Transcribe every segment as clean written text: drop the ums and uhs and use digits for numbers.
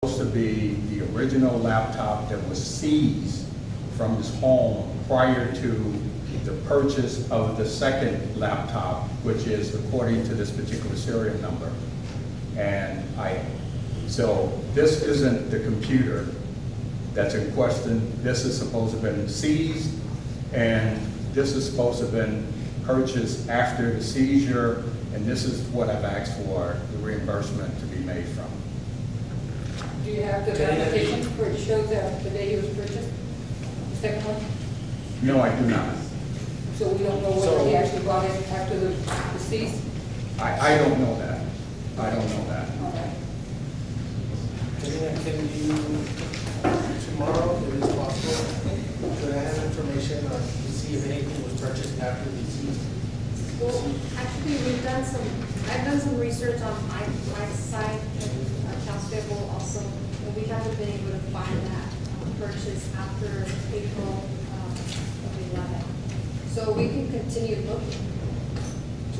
supposed to be the original laptop that was seized from his home prior to the purchase of the second laptop, which is according to this particular serial number. So this isn't the computer that's in question. This is supposed to have been seized, and this is supposed to have been purchased after the seizure, and this is what I've asked for the reimbursement to be made from. Do you have the application where it shows that the day it was purchased? The second one? No, I do not. So we don't know whether he actually bought it after the deceased? I don't know that. I don't know that. All right. Can you, tomorrow, if it's possible, could I have information on, to see if anything was purchased after the deceased? Well, actually, I've done some research on my side, and accounts payable also, and we haven't been able to find that purchase after April of 11. So we can continue looking.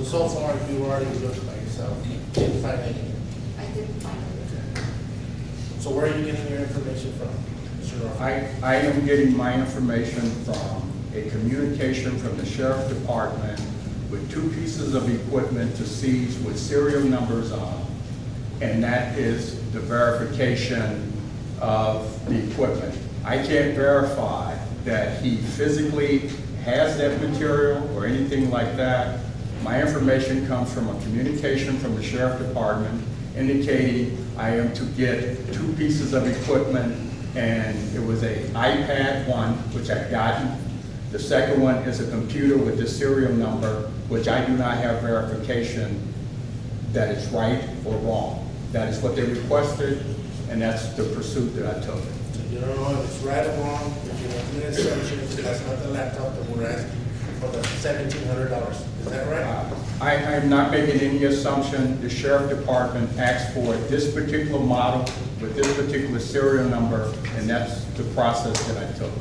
So far, you already looked by yourself, didn't find anything. I didn't find it. So where are you getting your information from, Mr. Norfolk? I am getting my information from a communication from the sheriff department with 2 pieces of equipment to seize with serial numbers on, and that is the verification of the equipment. I can't verify that he physically has that material or anything like that. My information comes from a communication from the sheriff department indicating I am to get 2 pieces of equipment, and it was a iPad 1, which I've gotten. The second one is a computer with the serial number, which I do not have verification that it's right or wrong. That is what they requested, and that's the pursuit that I took. You don't know if it's right or wrong, if you're making an assumption, that's not the laptop that we're asking for the $1,700. Is that right? I'm not making any assumption. The sheriff department asked for this particular model with this particular serial number, and that's the process that I took.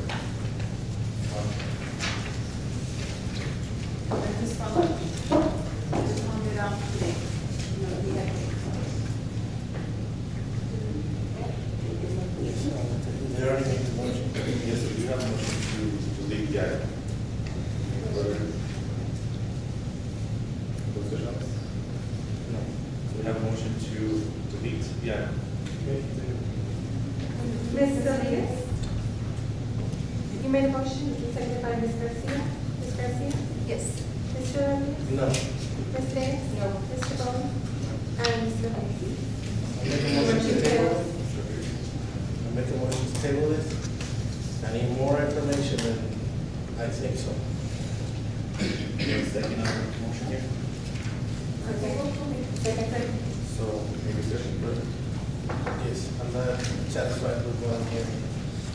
This follow, just found it out today. We had They already made the motion. Yes, we do have a motion to delete the item. No. We have a motion to delete the item. Ms. Rodriguez? You made a motion, seconded by Ms. Garcia. Ms. Garcia? Yes. Mr. Rodriguez? No. Ms. Reyes? No. Mr. Bowman? And Ms. Rodriguez? I make a motion to table. I make a motion to table this. I need more information than I think so. Second motion here. Second. So, any discussion further? Yes, I'm not satisfied with what I'm hearing.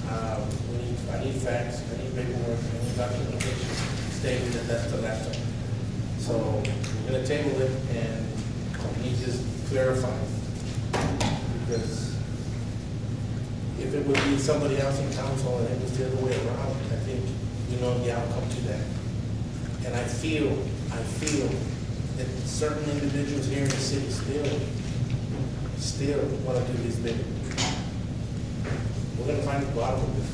I need facts, I need paperwork, I need documentation stating that that's the laptop. So we're gonna table it and need just clarify. Because if it would be somebody else in council and it was the other way around, I think we know the outcome to that. And I feel that certain individuals here in the city still want to do this big. We're gonna find the bottom of this.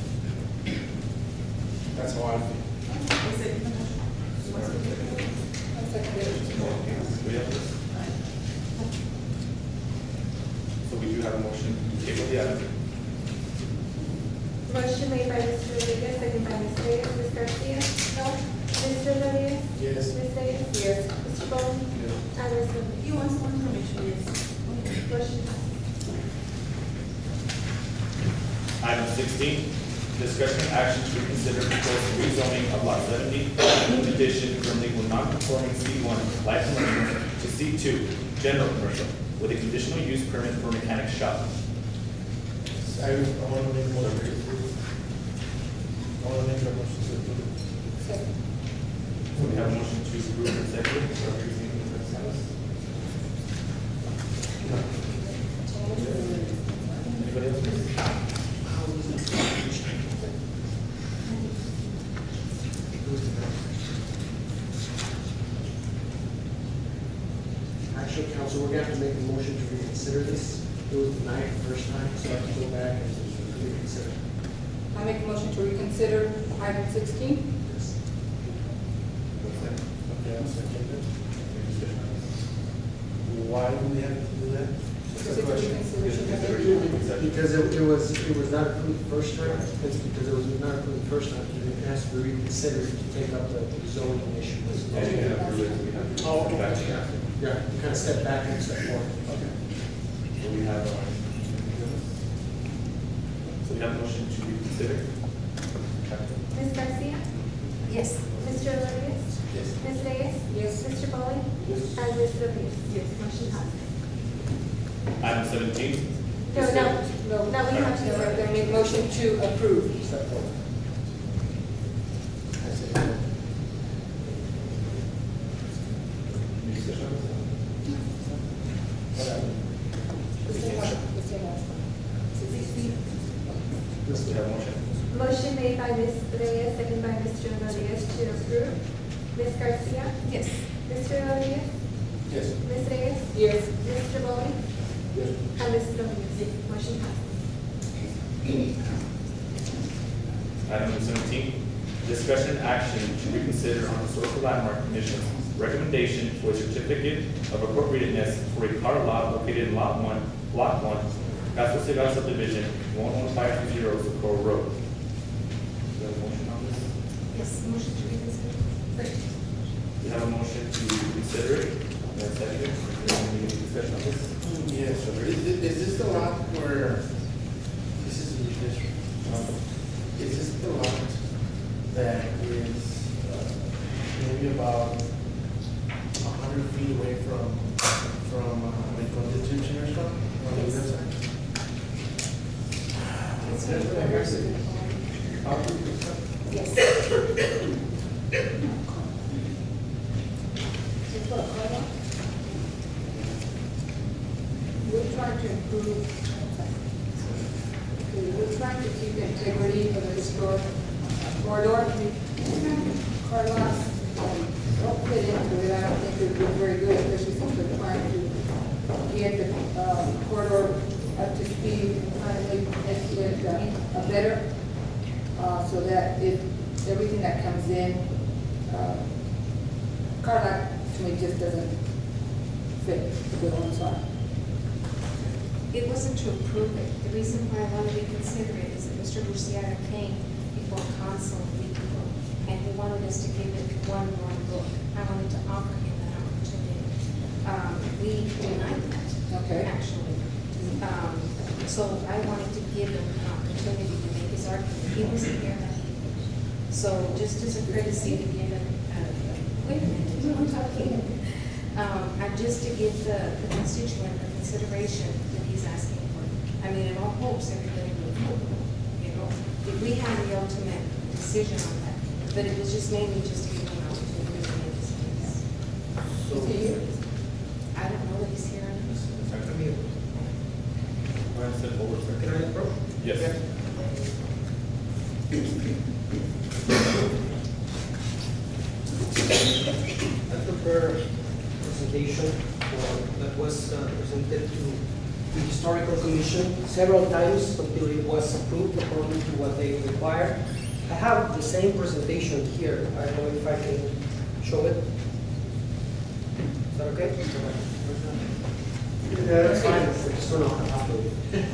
That's how I feel. Is it? I'll second it. We have this. So we do have a motion to table the item. Motion made by Mr. Rodriguez, seconded by Ms. Reyes. Ms. Garcia? No. Mr. Rodriguez? Yes. Ms. Reyes? Yes. Mr. Bowman? And Ms. Rodriguez? You want some information, yes. Motion. Item 16, discussion action to reconsider proposed rezoning of lot 70, in addition from legal non-conforming C1 light commercial to C2 general commercial with a conditional use permit for mechanic shop. I want to make a motion to approve. I want to make a motion to approve. Second. So we have a motion to approve and second. Representing Ms. Salas. Anybody else? Actually, council, we're going to have to make a motion to reconsider this. it was denied the first time, so I have to go back and reconsider. I make a motion to reconsider item 16. Okay, I'll second it. Why do we have to do that? Because it's a reconsideration. Because it was not approved the first time, it's because it was not approved the first time, and it has to be reconsidered to take up the zoning issue. And you can approve it, we have to Oh, go okay. back to that. Yeah, you kind of step back and step forward. Okay. So we have, so we have a motion to reconsider. Ms. Garcia? Yes. Mr. Rodriguez? Yes. Ms. Reyes? Yes. Mr. Bowling? Yes. And Ms. Ramirez? Yes. Motion passes. Item 17. No, No, we have to. no, I make a motion to approve. Step forward. I second it. Any discussion? The same one, the same one. We have a motion. Motion made by Ms. Reyes, second by Mr. Rodriguez to approve. Ms. Garcia? Yes. Mr. Rodriguez? Yes. Ms. Reyes? Yes. Mr. Bowling? Yes. And Ms. Ramirez? Motion passes. Item number 17, discussion action to reconsider on historical landmark commission's recommendation for a certificate of appropriateness for a car lot located in lot 1, Castro Ciudad subdivision, 11520 Socorro Road. Do you have a motion on this? Yes. Motion to reconsider. We have a motion to reconsider it. And a second. Is there any discussion on this? Yes, sir. Is this the lot where, this is the district, is this the lot that is maybe about 100 feet away from the detention restaurant on the other side? Yes. We're trying to improve, we're trying to keep the integrity of the historic corridor. Car lots don't fit into it, I don't think it would be very good, especially since we're trying to get the corridor up to speed and trying to make it better, so that if everything that comes in, car lot to me just doesn't fit the one side. It wasn't to approve it. The reason why I wanted to consider it is that Mr. Luciano came before council a week ago, and he wanted us to give it one more look. I wanted to offer him that opportunity. We denied that, Okay. actually. So I wanted to give him an opportunity to make his argument. He wasn't here that evening. So just as a courtesy to give him, wait a minute, I'm talking. Just to give the constituent the consideration that he's asking for. I mean, in all hopes, everybody would, you know, if we had the ultimate decision on that, but it was just mainly just to give him an opportunity to make his case. Is he here? I don't know that he's here. Go ahead and step forward, sir. Can I approach? Yes. I prepared a presentation that was presented to the Historical Commission several times until it was approved according to what they require. I have the same presentation here. I don't know if I can show it. Is that okay? Yeah, that's fine. I just don't know how to operate it.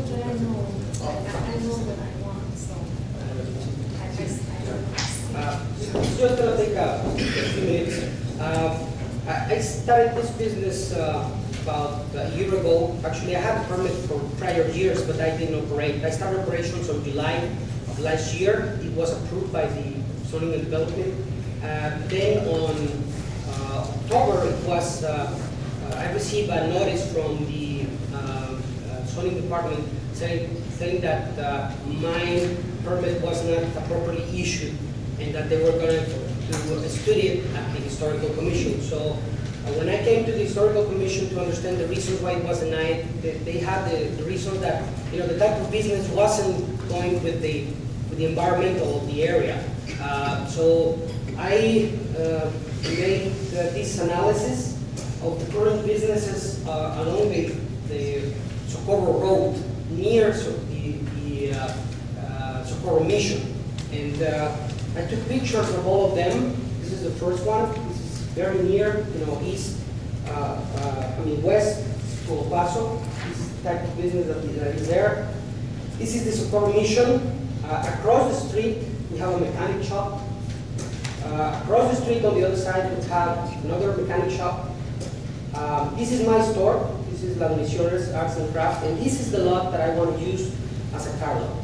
But I know what I want, so I just, It's just gonna take a few minutes. I started this business about a year ago. Actually, I had a permit for prior years, but I didn't operate. I started operations on July of last year. It was approved by the zoning and development. Then on October, it was, I received a notice from the zoning department saying that my permit was not appropriately issued and that they were going to study it at the historical commission. So when I came to the historical commission to understand the reasons why it was denied, they had the reason that, you know, the type of business wasn't going with the environmental of the area. So I made this analysis of the current businesses along the Socorro Road near the Socorro Mission. And I took pictures of all of them. This is the first one. This is very near, you know, west to El Paso. This is the type of business that is there. This is the Socorro Mission. Across the street, we have a mechanic shop. Across the street on the other side, we have another mechanic shop. This is my store. This is La Municiones Arts and Crafts, and this is the lot that I want to use as a car lot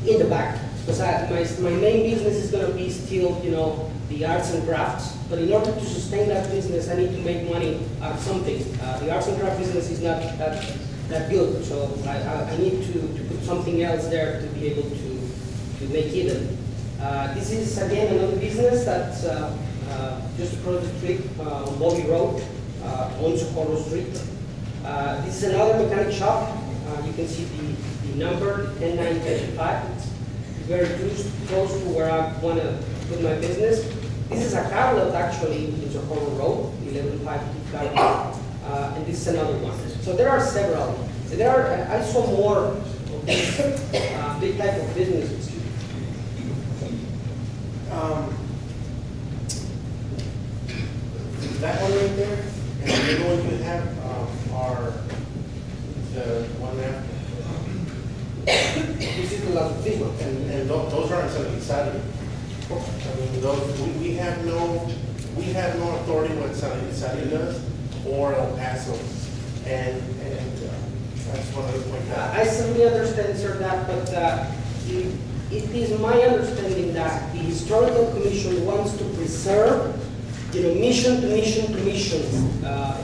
in the back. Because my main business is going to be still, you know, the arts and crafts. But in order to sustain that business, I need to make money out of something. The arts and craft business is not that good, so I need to put something else there to be able to make even. This is again another business that's just across the street on Bobby Road, on Socorro Street. This is another mechanic shop. You can see the number 10935. It's very close to where I want to put my business. This is a car lot actually in Socorro Road, 11555. And this is another one. So there are several. I saw more of these big type of businesses. That one right there, and the other one you have are the one after. This is the last big one. And those aren't San Saturday. I mean, those, we have no authority what San Saturday does or El Paso. And I just want to point out. I certainly understand, sir, that, but it is my understanding that the historical commission wants to preserve, you know, mission to mission to mission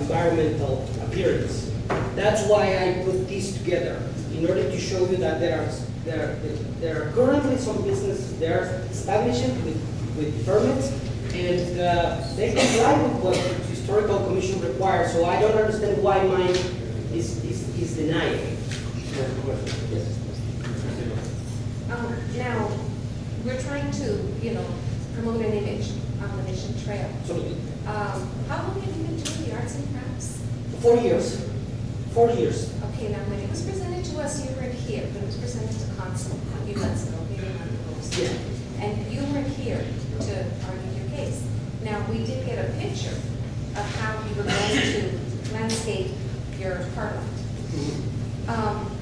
environmental appearance. That's why I put these together, in order to show you that there are currently some businesses there established with permits, and they comply with what the historical commission requires. So I don't understand why mine is denied. Yes. Now, we're trying to, you know, promote an image on the Mission Trail. Absolutely. How long have you been doing the arts and crafts? 4 years. 4 years. Okay, now when it was presented to us, you weren't here, but it was presented to council a few months ago, meeting on the rules. Yeah. And you weren't here to argue your case. Now, we did get a picture of how you were going to landscape your car lot.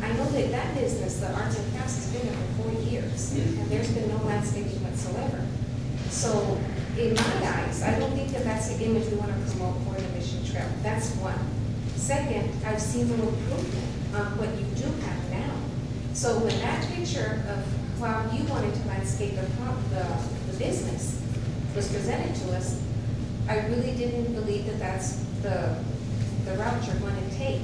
I know that that business, the arts and crafts, has been there for 4 years, and there's been no landscaping whatsoever. So, in my eyes, I don't think that that's the image we want to promote for the Mission Trail. That's one. Second, I've seen no improvement on what you do have now. So when that picture of how you wanted to landscape the business was presented to us, I really didn't believe that that's the route you're going to take.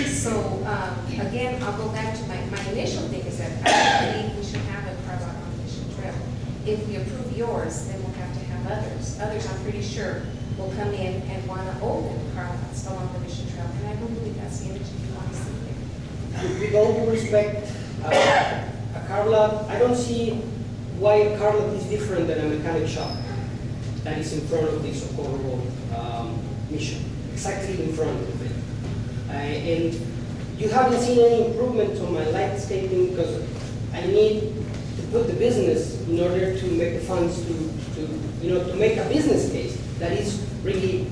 So again, I'll go back to my initial thing is that I believe we should have a car lot on the Mission Trail. If we approve yours, then we'll have to have others. Others, I'm pretty sure, will come in and want to open car lots along the Mission Trail, and I don't believe that's the image you want to see there. With all due respect, a car lot, I don't see why a car lot is different than a mechanic shop that is in front of the Socorro Mission, exactly in front of it. And you haven't seen any improvement on my landscaping because I need to put the business in order to make the funds to make a business case that is really,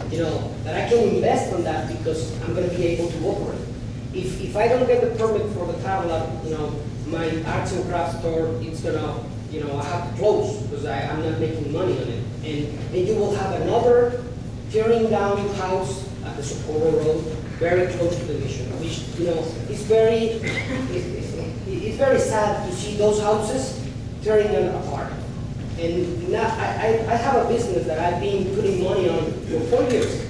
that I can invest on that because I'm going to be able to operate. If I don't get the permit for the car lot, my arts and crafts store, it's gonna, I have to close because I'm not making money on it. And you will have another tearing down house at the Socorro Road, very close to the mission, which, you know, it's very, it's very sad to see those houses tearing them apart. And now, I have a business that I've been putting money on for 4 years.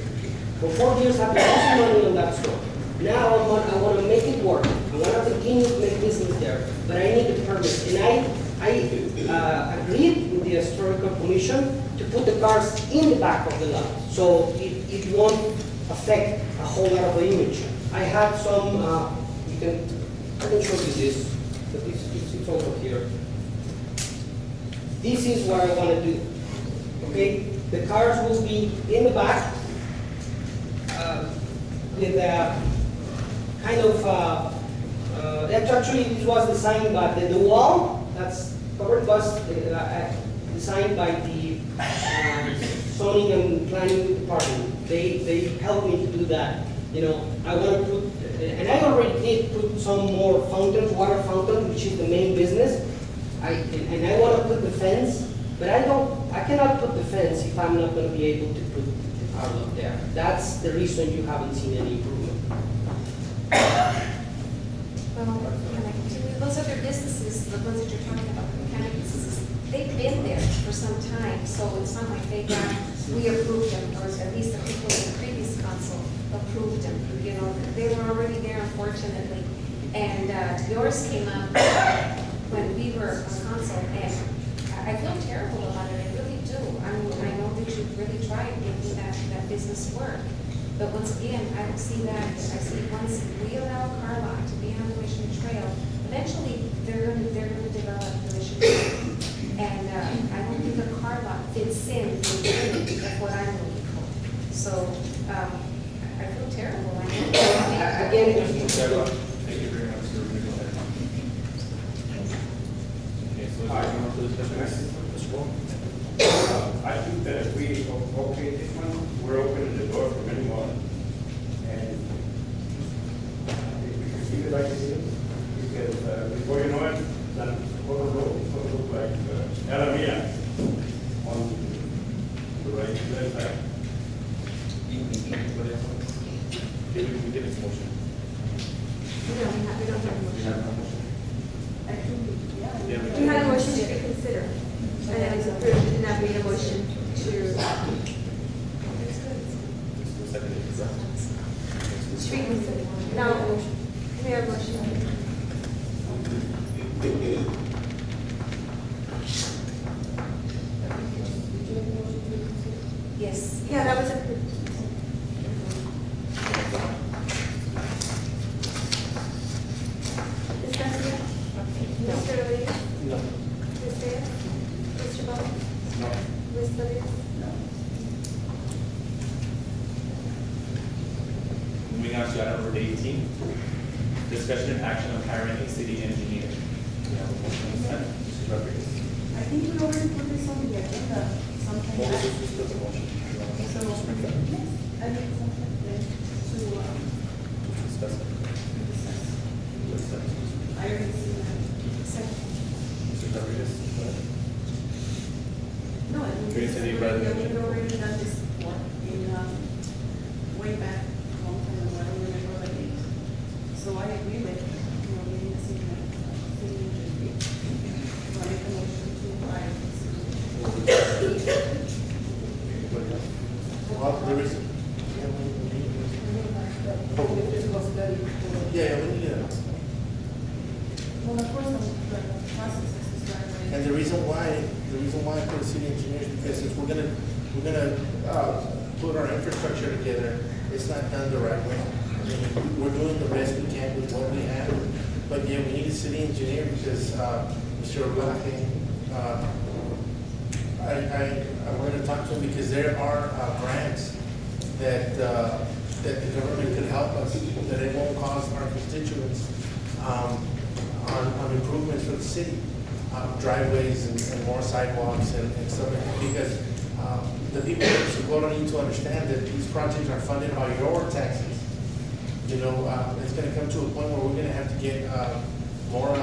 For 4 years, I've been losing money on that store. Now, I want to make it work. I want to continue to make business there, but I need the permit. And I agreed with the historical commission to put the cars in the back of the lot, so it won't affect a whole lot of the image. I have some, I can show you this, but it's also here. This is what I want to do, okay? The cars will be in the back with a kind of, actually this was designed by the wall, that's covered, was designed by the zoning and planning department. They helped me to do that. You know, I want to put, and I already did put some more fountains, water fountain, which is the main business. And I want to put the fence, but I cannot put the fence if I'm not going to be able to put the car lot there. That's the reason you haven't seen any improvement. Well, can I continue? Those other businesses, the ones that you're talking about, the mechanic businesses, they've been there for some time, so it's not like we approved them, or at least the people in the previous council approved them. You know, they were already there, unfortunately. And yours came up when we were on council, and I feel terrible about it, I really do. I know that you've really tried making that business work, but once again, I don't see that. I see once we allow a car lot to be on the Mission Trail, eventually they're going to develop the Mission Trail. And I don't think a car lot fits in with what I'm looking for. So I feel terrible. I know. Again, Thank you very much, sir. Okay, so is there anyone for discussion? Mr. Wong? I think that if we okay this one, we're opening the door for many more. And if we continue like this, because before you know it, then Socorro Road is going to look like Alameda on the right side. Anybody else? Okay, we give it a motion. We don't have a We motion. have a motion. We had a motion to reconsider, and it was approved, and now we need a motion to. Reconsider. Now, we have a motion. Yes. Yeah, that was approved. Ms. Garcia? Mr. Rodriguez? No. Ms. Reyes? Mr. Bowman? No. Ms. Rodriguez? Moving on to item number 18, discussion and action on hiring a city engineer. We have a motion on that. Mrs. Rodriguez. I think we already put this on the agenda sometime What was back. this? Just put the motion. So, yes, I think sometime then to Discuss it. discuss. What's that? I already see that. Mrs. Rodriguez. go ahead. No, I think Okay, so you'd rather- we had already done this before, in, way back, a long time ago, I don't remember the date. So I agree with, you know, getting a city engineer. So I make a motion to hire this. Anybody else? Well, there is. Yeah, we need it. Well, of course, the process is to start with. And the reason why I put a city engineer is because if we're gonna put our infrastructure together, it's not done the right way. I mean, we're doing the best we can with what we have, but yeah, we need a city engineer because, Mr. Blanque, I wanted to talk to him because there are grants that the government could help us, that it won't cost our constituents, on improvements for the city. Driveways and more sidewalks and stuff, because the people of Socorro need to understand that these projects are funded by your taxes. You know, it's gonna come to a point where we're gonna have to get more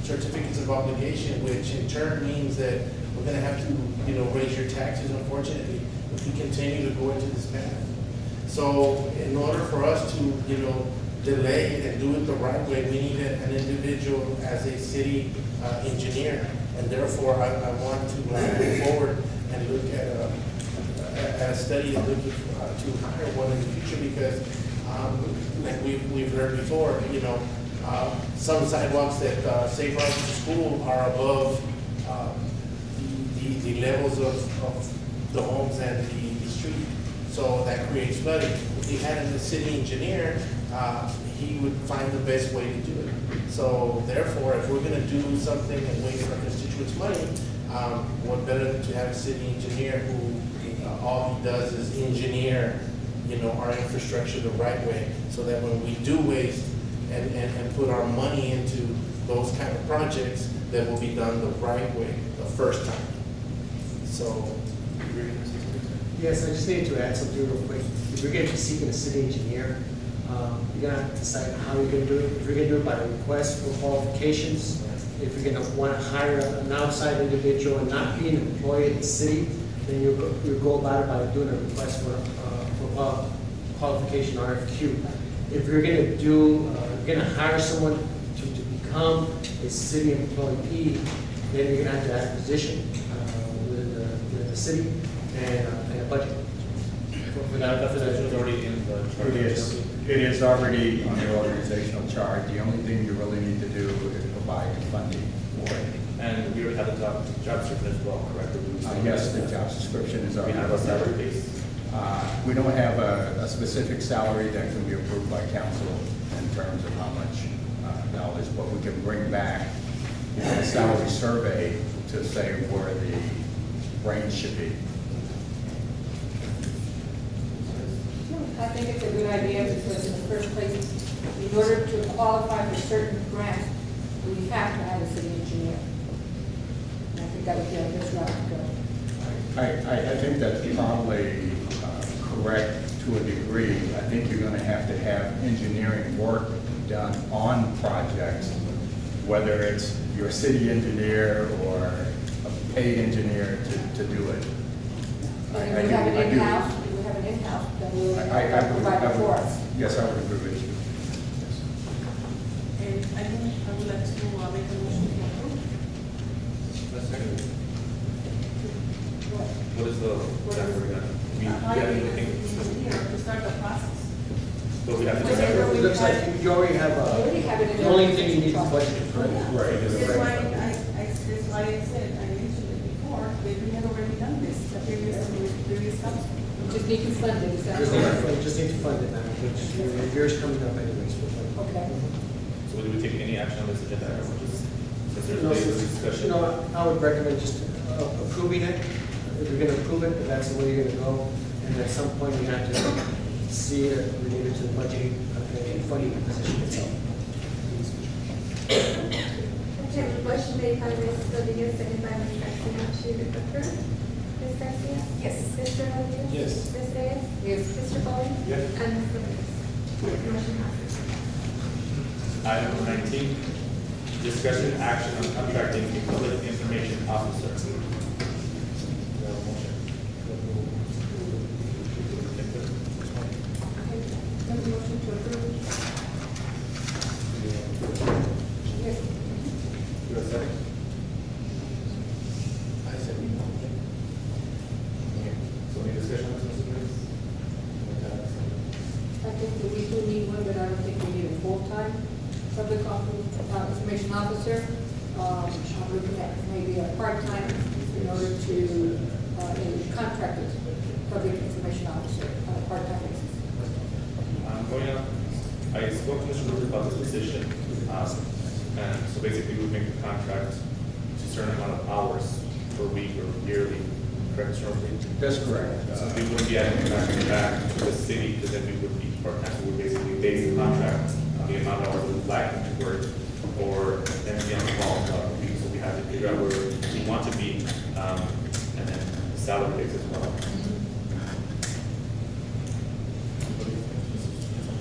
certificates of obligation, which in turn means that we're gonna have to, you know, raise your taxes, unfortunately, if we continue to go into this path. So in order for us to, delay and do it the right way, we need an individual as a city engineer. And therefore, I want to move forward and look at a study and look to hire one in the future because, like we've heard before, some sidewalks that say routes to school are above the levels of the homes and the street. So that creates flooding. If you had a city engineer, he would find the best way to do it. So therefore, if we're gonna do something and waste our constituents' money, what better than to have a city engineer who, all he does is engineer, our infrastructure the right way, so that when we do waste and put our money into those kind of projects, that will be done the right way, the first time. So, Yes, I just needed to add something real quick. If you're going to be seeking a city engineer, you're gonna have to decide how you're gonna do it. If you're gonna do it by request for qualifications, if you're gonna want to hire an outside individual and not be an employee of the city, then you go about it by doing a request for qualification RFQ. If you're gonna hire someone to become a city employee, then you're gonna have to add a position with the city and a budget. For that. It's already in the. It is already on the organizational chart. The only thing you really need to do is provide the funding for it. And we already have the job description as well, correct? Yes, the job description is We already. have a salary base. We don't have a specific salary that can be approved by council in terms of how much dollars, but we can bring back a salary survey to say where the range should be. I think it's a good idea because in the first place, in order to qualify for certain grants, we have to have a city engineer. And I think that would be our best route to go. I think that's probably correct to a degree. I think you're going to have engineering work done on projects, whether it's your city engineer or a paid engineer to do it. And I we do- have I an do- in-house, we have an in-house that will I provide it for us. Yes, I would agree with you. And I would like to make a motion to approve. What is the, we're gonna, we have anything, Here, to start the process. but we have to. Whatever It looks like you already have We already have it in the only our- thing you need is budget, correct? Right. That's why that's why I said, I mentioned it before, that we had already done this, the previous council. We just need to fund it, is that Just need to fund it now, which your year's coming up anyways. Okay. So do we take any action on this agenda, or we'll just, since there's No, a discussion? I would recommend just approving it. If you're gonna approve it, that's the way you're gonna go. And at some point, you have to see it related to the budget, and funding position itself. Okay, motion made by Ms. Rodriguez, seconded by Ms. Garcia to approve. Ms. Garcia? Yes. Mr. Rodriguez? Yes. Ms. Reyes? Yes. Mr. Bowling? Yes. And Ms. Rodriguez? Motion passes. Item number 19, discussion action on contracting a public information officer. We have a motion. Make a motion to approve. Yes. You have a second? I said, So any discussion on this, Mr. Graves? I think that we do need one, but I don't think we need a full-time public information officer. I'm looking at maybe a part-time in order to, contracted public information officer on a part-time basis. Going on, I spoke to Mr. Rivers about this position, and so basically we would make the contract to a certain amount of hours per week or yearly, correct, Mr. Rivers? That's correct. So we wouldn't be adding contract back to the city, because then we would be part-time, so we basically base the contract on the amount of hours we would like them to work, or then be on the call throughout the week, so we have to figure out where we want to be, and then salary base as well.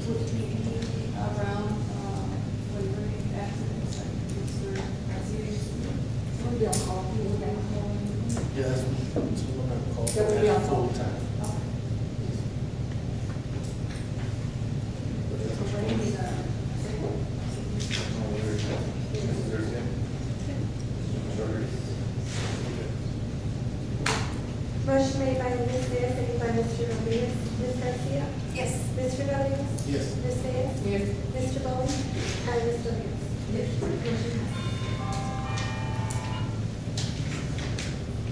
Would be around, whatever the accidents, like, Mr. Garcia. We'll be on call. We'll be on call. yes, someone called. That would be on full. Full-time. Motion made by Ms. Reyes, second by Mr. Rodriguez. Ms. Garcia? Yes. Mr. Rodriguez? Yes. Ms. Reyes? Yes. Mr. Bowling? And Ms. Rodriguez? Yes. Motion passes.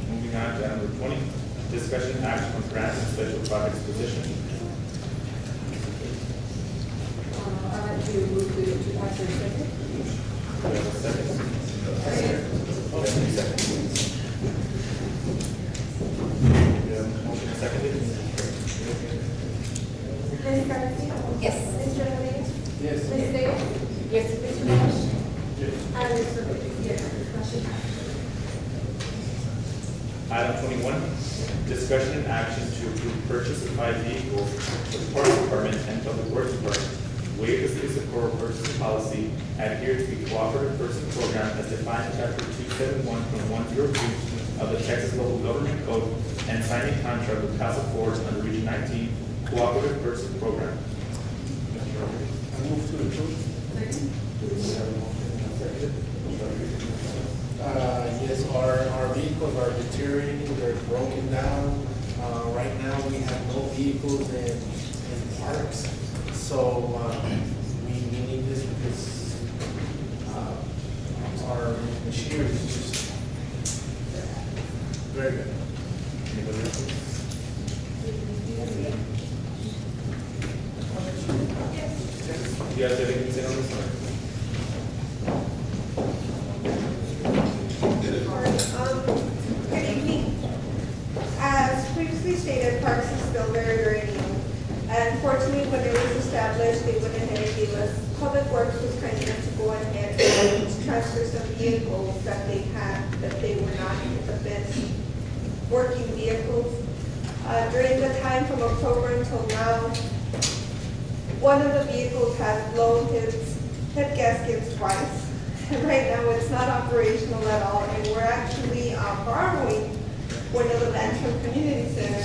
Moving on to item number 20, discussion and action on grants and special projects position. I'd like to move to pass the second. Do we have a second? Stephanie seconds. We have a motion and seconded. Ms. Garcia? Yes. Mr. Rodriguez? Yes. Ms. Reyes? Yes. Mr. Bowling? And Ms. Rodriguez? Yes. Motion passes. Item 21, discussion and action to approve purchase of 5 vehicles for the Parks Department and Public Works Department, waive the city of Socorro purchase policy, adhere to the cooperative purchasing program as defined in chapter 271.102 of the Texas Local Government Code, and sign a contract with Casa Ford under Region 19 Cooperative Purchasing Program. I move to approve. Second. Yes, our vehicles are deteriorating, they're broken down. Right now, we have no vehicles in parks, so we need this because our machinery is just very good. Anybody else? You guys have anything to say on this one? Good evening. As previously stated, Parks is still very, very new. And fortunately, when it was established, they went ahead and gave us, Public Works was kind enough to go ahead and transfer some vehicles that they had, that they were not the best working vehicles. During the time from October until now, one of the vehicles has blown its head gaskets twice. And right now, it's not operational at all, and we're actually borrowing one of the lands from community center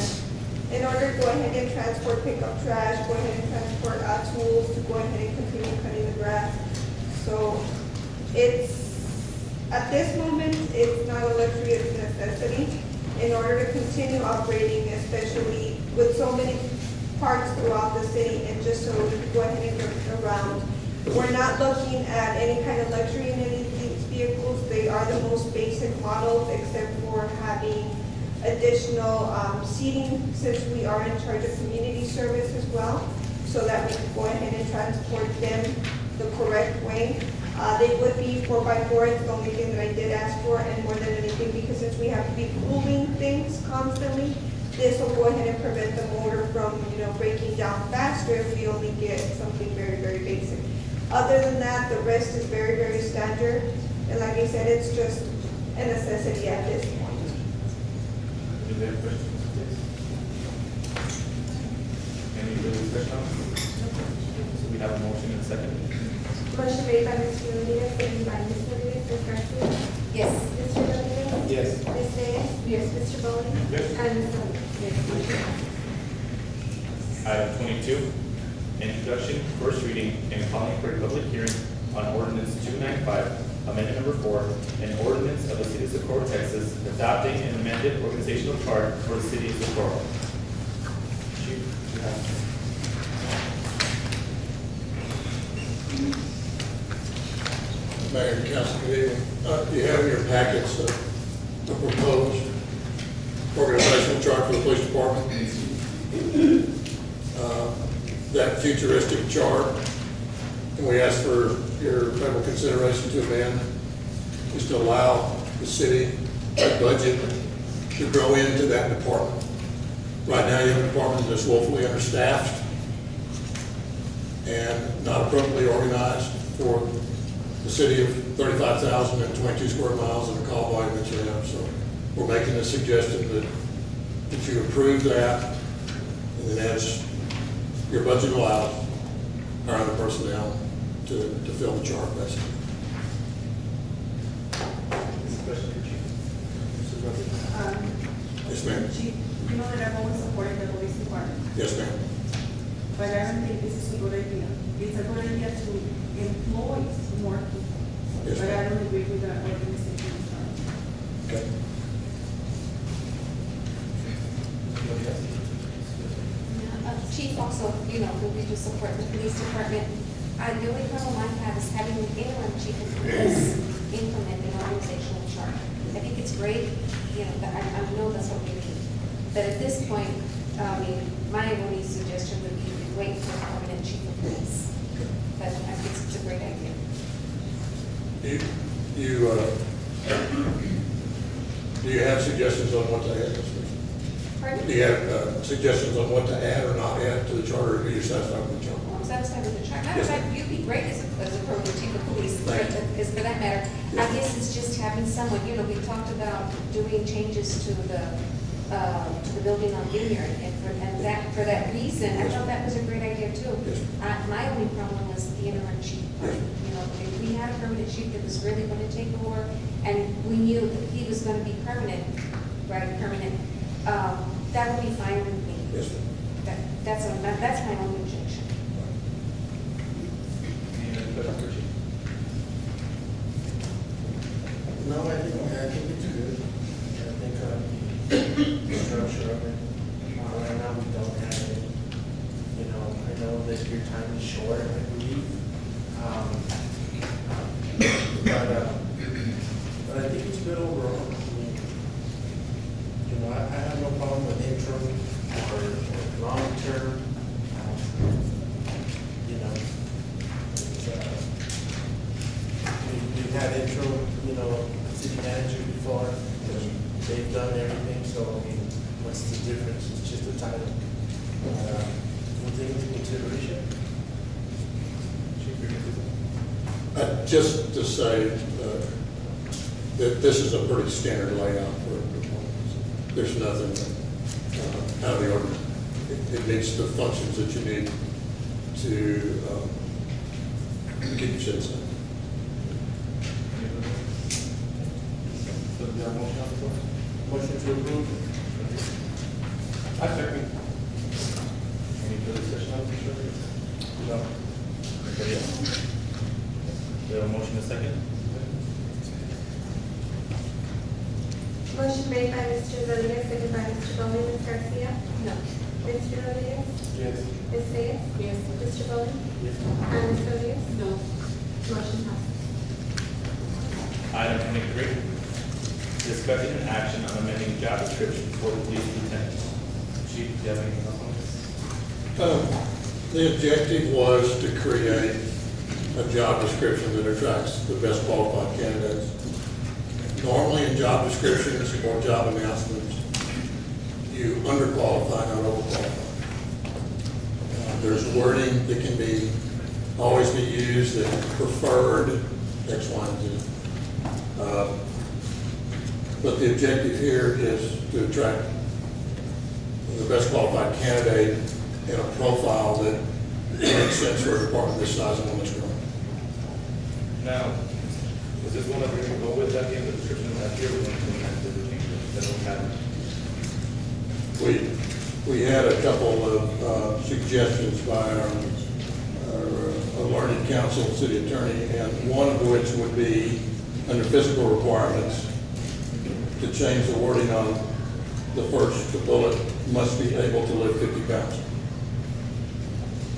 in order to go ahead and transport pickup trash, go ahead and transport tools to go ahead and continue cutting the grass. So it's, at this moment, it's not a luxury, it's a necessity in order to continue operating, especially with so many parks throughout the city, and just so we can go ahead and get around. We're not looking at any kind of luxury in any of these vehicles. They are the most basic models, except for having additional seating, since we are in charge of community service as well, so that we can go ahead and transport them the correct way. They would be 4x4, it's the only thing that I did ask for, and more than anything, because since we have to be cooling things constantly, this will go ahead and prevent the motor from, breaking down faster if we only get something very, very basic. Other than that, the rest is very, very standard, and like I said, it's just a necessity at this point. Is there questions? Any further discussion on this? So we have a motion and a second. Motion made by Mr. Rodriguez, second by Ms. Rodriguez. Ms. Garcia? Yes. Mr. Rodriguez? Yes. Ms. Reyes? Yes. Mr. Bowling? Yes. And Ms. Rodriguez? Yes. Motion passes. Item 22, introduction, first reading, and calling for a public hearing on ordinance 295, amendment number 4, an ordinance of the city of Socorro, Texas, adopting an amended organizational chart for the city of Socorro. Chief, you have- Mayor and Council, good evening. You have in your packets the proposed organizational chart for the police department. That futuristic chart, and we ask for your federal consideration to amend, is to allow the city budget to grow into that department. Right now, you have a department that's woefully understaffed and not appropriately organized for the city of 35,022 square miles and the call volume that you have. So we're making a suggestion that you approve that, and then as your budget allows, hire the personnel to fill the chart, basically. Any question for Chief? Mrs. Rodriguez? Yes, ma'am. Chief, you know that I've always supported the police department, Yes, ma'am. but I don't think this is a good idea. It's a good idea to employ more people. Yes, But I ma'am. don't agree with the organization. Okay. who we do support the police department. The only problem I have is having an interim chief of police implement an organizational chart. I think it's great, that I know that's what we need. But at this point, my only suggestion would be wait for a permanent chief of police. But I think it's a great idea. Do you have suggestions on what to add? Pardon? Do you have suggestions on what to add or not add to the charter, or are you satisfied with the charter? I'm satisfied with the chart. Matter of Yes, fact, you'd be great as a permanent chief of police, Thank you. for that matter. I guess it's just having someone, we talked about doing changes to the building on Vineyard, and for that reason, I thought that was a great idea too. Yes. My only problem was the interim chief. Yes. If we had a permanent chief that was really going to take over, and we knew that he was going to be permanent, that would be fine with me. Yes, ma'am. That's my only objection. Any other questions for Chief? No, I think it's good. I think, the structure of it, right now we don't have it. I know that your time is short, I believe. But I think it's good overall. I have no problem with interim or long-term. We've had interim, city manager before, they've done everything, so, what's the difference? It's just a title. We'll take into consideration. Just to say that this is a pretty standard layout for a department. There's nothing out of the ordinary. It meets the functions that you need to keep your citizens. So, do you have a motion on the floor? Motion to approve. I second. Any further discussion on this? No. Anybody else? We have a motion and a second. Motion made by Mr. Rodriguez, seconded by Mr. Bowman. Ms. Garcia? No. Mr. Rodriguez? Yes. Ms. Reyes? Yes. Mr. Bowman? Yes. And Ms. Rodriguez? No. Motion passes. Item 23, discussion and action on amending job description for the police lieutenant. Chief, do you have anything else on this? The objective was to create a job description that attracts the best qualified candidates. Normally in job descriptions or job announcements, you underqualify, not overqualify. There's wording that can always be used that preferred X, Y, and Z. But the objective here is to attract the best qualified candidate in a profile that makes sense for a department this size and one this growing. Now, is this one that we're going to go with at the end of the description of that here? We're going to have to change it. That don't matter. We had a couple of suggestions by our learned counsel, city attorney, and one of which would be under physical requirements to change the wording on the first bullet, must be able to lift 50 pounds.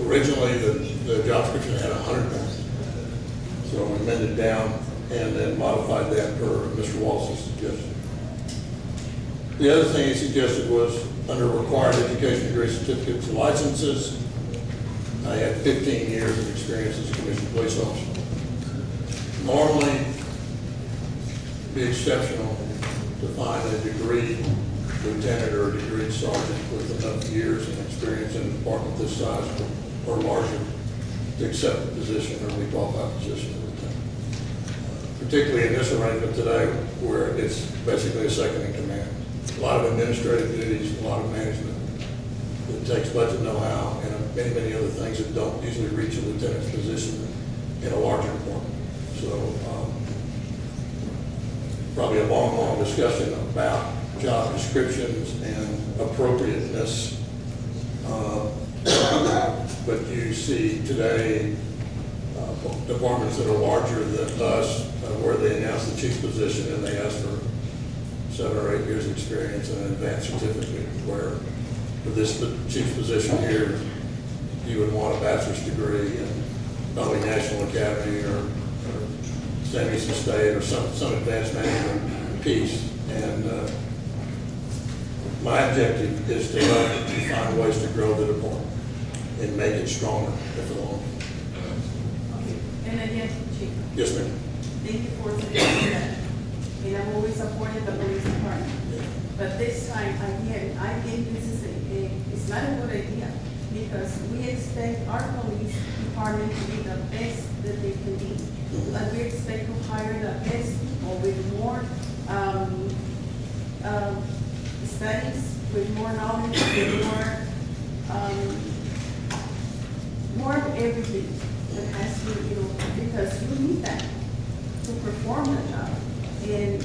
Originally, the job description had 100 pounds. So we amended down and then modified that per Mr. Wallace's suggestion. The other thing he suggested was under required education degree certificates and licenses, I had 15 years of experience as a commissioned police officer. Normally, it'd be exceptional to find a degree lieutenant or a degree sergeant with enough years of experience in a department this size or larger to accept the position or be qualified position of lieutenant. Particularly in this arrangement today where it's basically a second in command. A lot of administrative duties, a lot of management that takes budget know-how and many, many other things that don't usually reach a lieutenant's position in a larger department. So probably a long, long discussion about job descriptions and appropriateness. But you see today departments that are larger than us where they announce the chief position and they ask for 7 or 8 years experience and an advanced certificate, where for this chief position here, you would want a bachelor's degree in probably National Academy or San Luis State or some advanced management piece. And my objective is to help you find ways to grow the department and make it stronger if it will. Okay. And again, Chief, Yes, ma'am. thank you for saying that. And I've always supported the police department. But this time, again, I think this is it's not a good idea because we expect our police department to be the best that they can be. Like we expect to hire the best people with more studies, with more knowledge, with more of everything that has to, because you need that to perform the job. And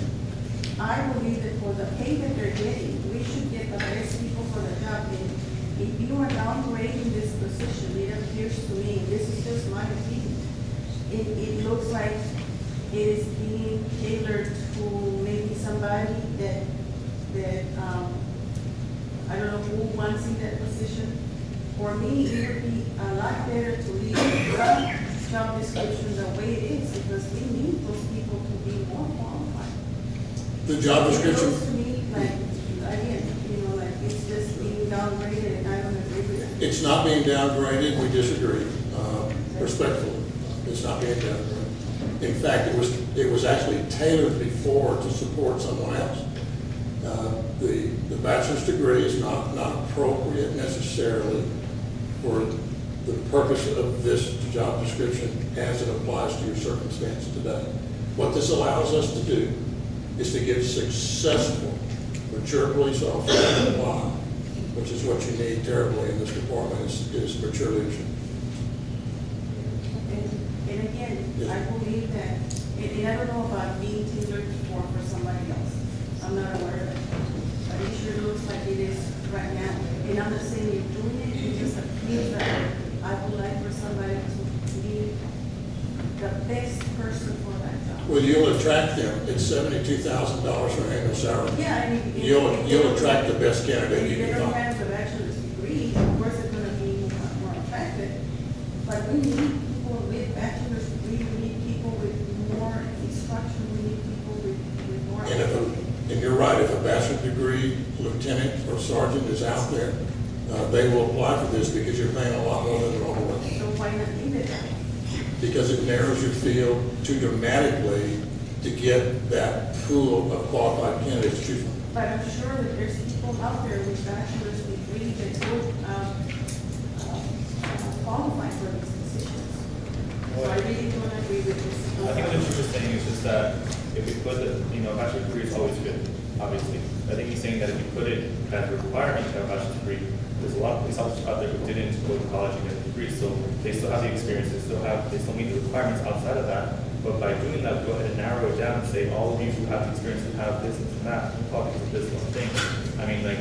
I believe that for the pay that they're getting, we should get the best people for the job. And if you are downgrading this position, it appears to me, this is just my opinion, it looks like it is being tailored to maybe somebody that I don't know who wants in that position. For me, it would be a lot better to leave the job description the way it is, because we need those people to be more qualified. The job description, It looks to me like, again, like it's just being downgraded, and I don't agree with that. it's not being downgraded, we disagree, respectfully. It's not being downgraded. In fact, it was actually tailored before to support someone else. The bachelor's degree is not appropriate necessarily for the purpose of this job description as it applies to your circumstance today. What this allows us to do is to give successful, mature police officers to apply, which is what you need terribly in this department, is mature leadership. And again, I believe that, and I don't know about being tailored for somebody else. I'm not aware of it. But it sure looks like it is right now. And I'm not saying you're doing it, it just appears that I would like for somebody to be the best person for that job. Well, you'll attract them. It's $72,000 for an annual salary. Yeah, I mean. You'll attract the best candidate If you they can don't find. have the bachelor's degree, of course it's gonna be more attractive. But we need people with bachelor's degree, we need people with more instruction, we need people with more. And you're right, if a bachelor's degree lieutenant or sergeant is out there, they will apply for this because you're paying a lot more than the normal wage. So why not leave it? Because it narrows your field too dramatically to get that pool of qualified candidates to choose from. But I'm sure that there's people out there with bachelor's degree that would qualify for these positions. So I really don't agree with this. I think what you're just saying is just that if we put the, bachelor's degree is always good, obviously. I think he's saying that if you put it as a requirement to have a bachelor's degree, there's a lot of police officers out there who didn't go to college and get a degree, so they still have the experience, they still meet the requirements outside of that. But by doing that, go ahead and narrow it down and say all of you who have the experience and have this and that, qualities of this one thing. I mean, like,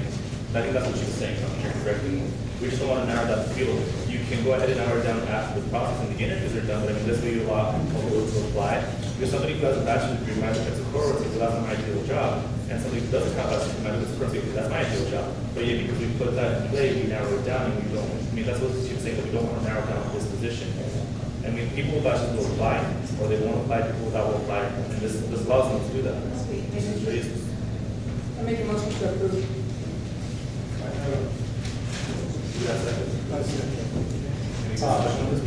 I think that's what she was saying, if I'm hearing correctly. We just don't want to narrow that field. You can go ahead and narrow it down after the process and the interviews are done, but I mean, this way you allow people to apply. Because somebody who has a bachelor's degree might look at the core and say, well, that's not my ideal job. And somebody who doesn't have a bachelor's degree might look at the core and say, that's my ideal job. But yeah, because we put that in play, we narrow it down and we don't, that's what she was saying, that we don't want to narrow down this position. I mean, people with bachelor's will apply, or they won't apply, people without will apply, and this allows them to do that. I make a motion to approve. Any discussion on this?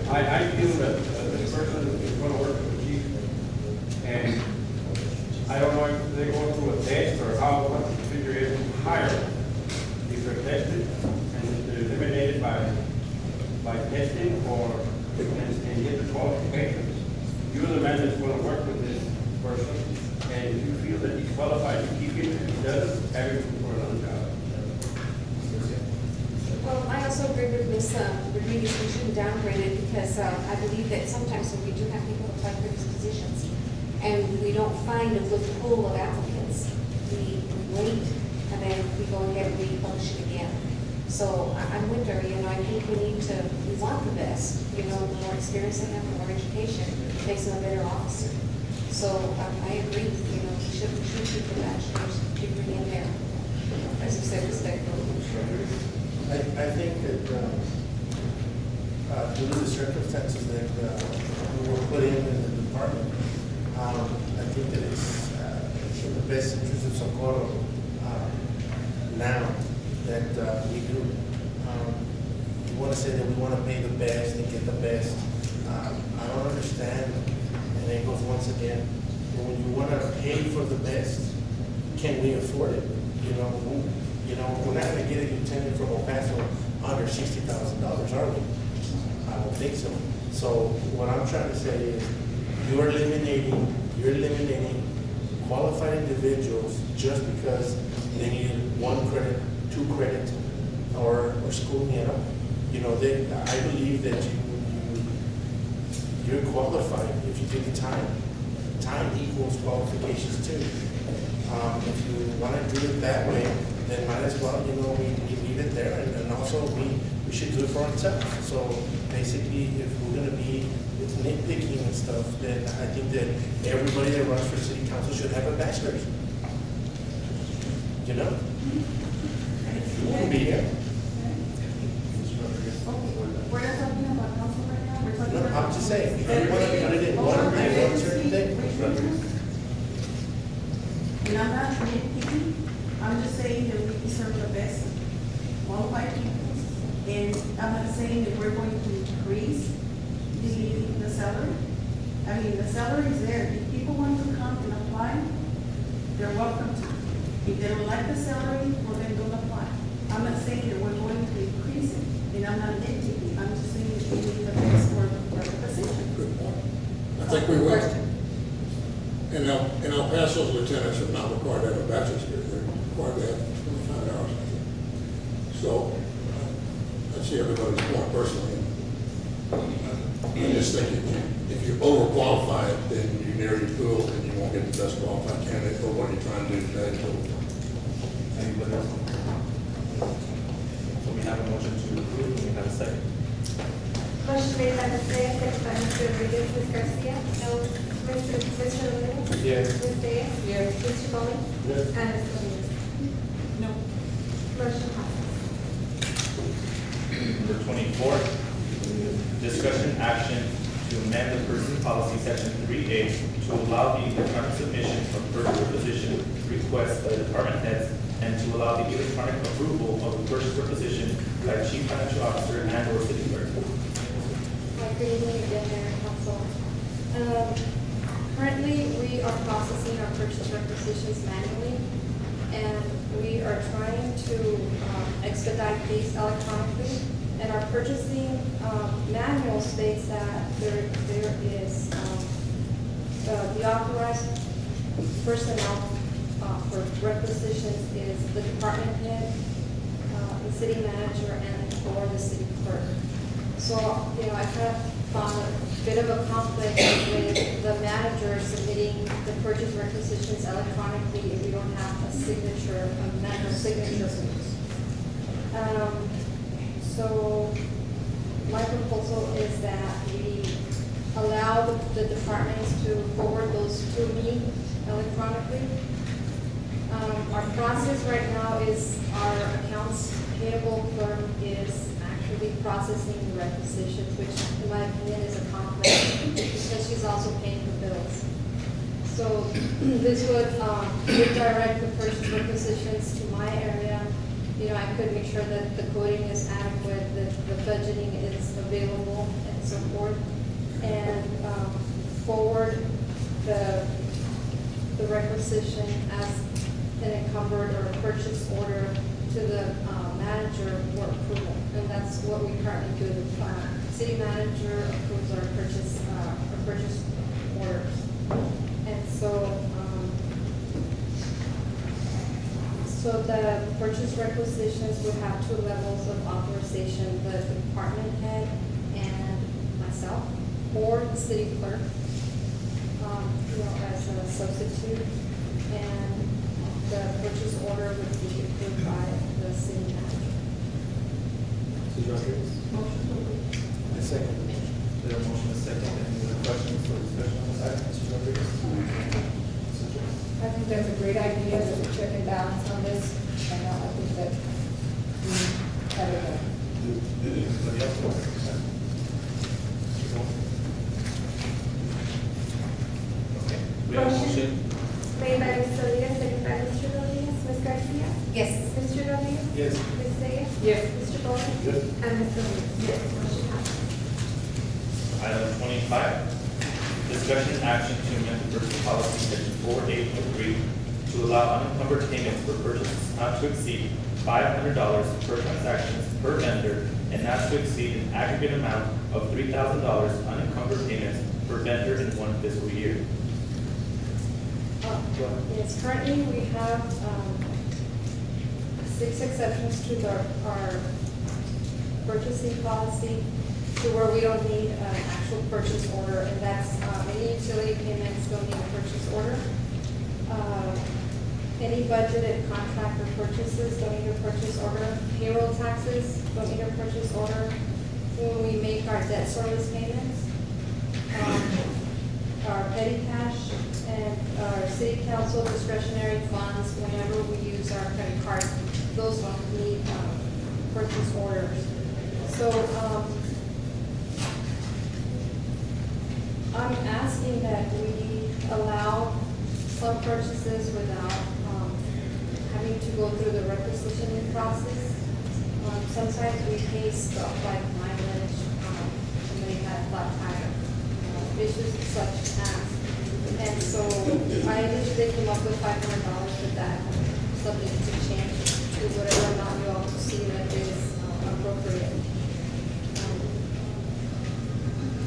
I feel that this person is going to work with the chief, and I don't know if they're going through a test or what the procedure is to hire them. If they're tested and they're eliminated by testing and get the qualifications, you're the man that's going to work with this person, and if you feel that he's qualified to keep him, and he does, have him for another job. Well, I also agree with Ms. Rodriguez, we shouldn't downgrade it because I believe that sometimes when we do have people apply for these positions and we don't find a good pool of applicants, we wait and then we go ahead and republish it again. So I'm with her, I think we want the best, the more experience they have, the more education, makes them a better officer. So I agree, we should keep the bachelor's degree in there. As you said, respectfully. I think that due to the circumstances that we were put in the department, I think that it's in the best interest of Socorro now that we do. We want to say that we want to pay the best and get the best. I don't understand, and it goes once again, when you want to pay for the best, can we afford it? We're not going to get a lieutenant from El Paso under $60,000, are we? I don't think so. So what I'm trying to say is, you're eliminating qualified individuals just because they needed 1 credit, 2 credit, or schooling it up. I believe that you're qualified if you do the time. Time equals qualifications too. If you want to do it that way, then might as well, we leave it there, and also we should do it for ourselves. So basically, if we're going to be nitpicking and stuff, then I think that everybody that runs for city council should have a bachelor's. You won't be here. We're not talking about council right now, we're talking No, about. I'm just saying, if you want to put it in one certain thing. And I'm not nitpicking, I'm just saying that we deserve the best qualified people. And I'm not saying that we're going to increase the salary. I mean, the salary is there. If people want to come and apply, they're welcome to. If they don't like the salary, well, then don't apply. I'm not saying that we're going to increase it, and I'm not nitpicking. I'm just saying that we need the best for the position. Good point. I think we will. And El Paso's lieutenants are not required to have a bachelor's degree, they're required to have 25 hours, I think. So, I see everybody's point personally. I just think if you overqualify it, then you narrow your pool and you won't get the best qualified candidate for what you're trying to do today. Anybody else? So we have a motion to approve, and we have a second. Motion made by Ms. Reyes, second by Mr. Rodriguez. Ms. Garcia? No. Mr. Ramirez? Yes. Ms. Reyes? Yes. Mr. Bowman? Yes. And Ms. Rodriguez? No. Motion passes. Number 24, discussion action to amend the person policy section 3A to allow the electronic submission of purchase requisition requests by department heads and to allow the electronic approval of the purchase requisition by chief financial officer and or city clerk. Good evening again, Mayor and Council. Currently, we are processing our purchase requisitions manually, and we are trying to expedite these electronically. And our purchasing manual states that there is the authorized personnel for requisitions is the department head, the city manager, and or the city clerk. So, I kind of found a bit of a conflict with the manager submitting the purchase requisitions electronically if we don't have a signature, a manual signature. So my proposal is that we allow the departments to forward those to me electronically. Our process right now is our accounts payable clerk is actually processing the requisitions, which in my opinion is a conflict because she's also paying the bills. So this would redirect the purchase requisitions to my area. I could make sure that the coding is adequate, that the budgeting is available and so forth, and forward the requisition as an encumbered or a purchase order to the manager for approval. And that's what we currently do. The city manager approves our purchase orders. And so the purchase requisitions would have 2 levels of authorization, the department head and myself, or the city clerk, as a substitute. And the purchase order would be approved by the city manager. Mrs. Rodriguez? A second. There are motion and second. Any other questions or discussion on this item? Mrs. Rodriguez? Mrs. Jones? I think that's a great idea, there's a check and balance on this, and I think that we have it. Anybody else? Okay, we have a motion. Made by Mr. Rodriguez, second by Mr. Rodriguez. Ms. Garcia? Yes. Mr. Rodriguez? Yes. Ms. Reyes? Yes. Mr. Bowman? Yes. And Ms. Rodriguez? Yes. Motion passes. Item 25, discussion and action to amend the purchase policy section 48.3 to allow unencumbered payments for purchases not to exceed $500 per transactions per vendor and not to exceed an aggregate amount of $3,000 unencumbered payments per vendor in one fiscal year. Yes, currently we have 6 exceptions to our purchasing policy to where we don't need an actual purchase order, and that's any utility payments don't need a purchase order. Any budgeted contract or purchases don't need a purchase order. Payroll taxes don't need a purchase order. When we make our debt service payments, our petty cash and our city council discretionary funds, whenever we use our credit card, those don't need purchase orders. So I'm asking that we allow some purchases without having to go through the requisitioning process. Sometimes we pay stuff like mileage, and they have flat tire, issues such as. And so I initially came up with $500 with that, subject to change to whatever amount you all see that is appropriate.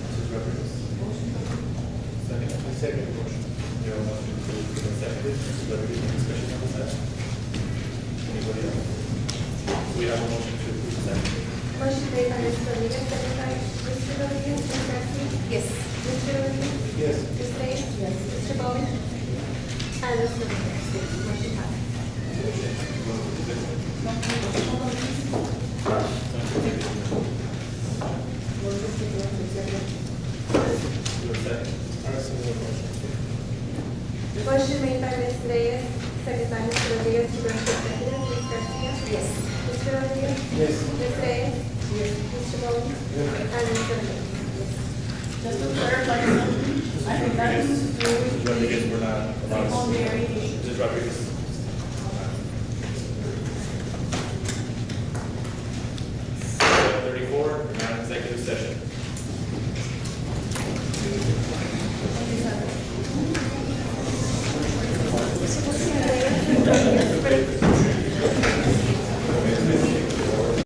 Mrs. Rodriguez. Second. Second motion. We have a motion to approve and seconded. Mrs. Rodriguez, any discussion on this item? Anybody else? We have a motion to approve and seconded. Motion made by Mr. Rodriguez, second by Mr. Rodriguez. Ms. Garcia? Yes. Mr. Rodriguez? Yes. Ms. Reyes? Yes. Mr. Bowman? And Ms. Rodriguez? Yes. Motion passes. Motion made by Ms. Reyes, second by Mr. Rodriguez to grant the executive. Ms. Garcia? Yes. Mr. Rodriguez? Yes. Ms. Reyes? Yes. Mr. Bowman? And Ms. Rodriguez? Yes. Just to clarify something, I think that is to do with Mrs. Rodriguez, the we're not allowed to. secondary issue. Mrs. Rodriguez.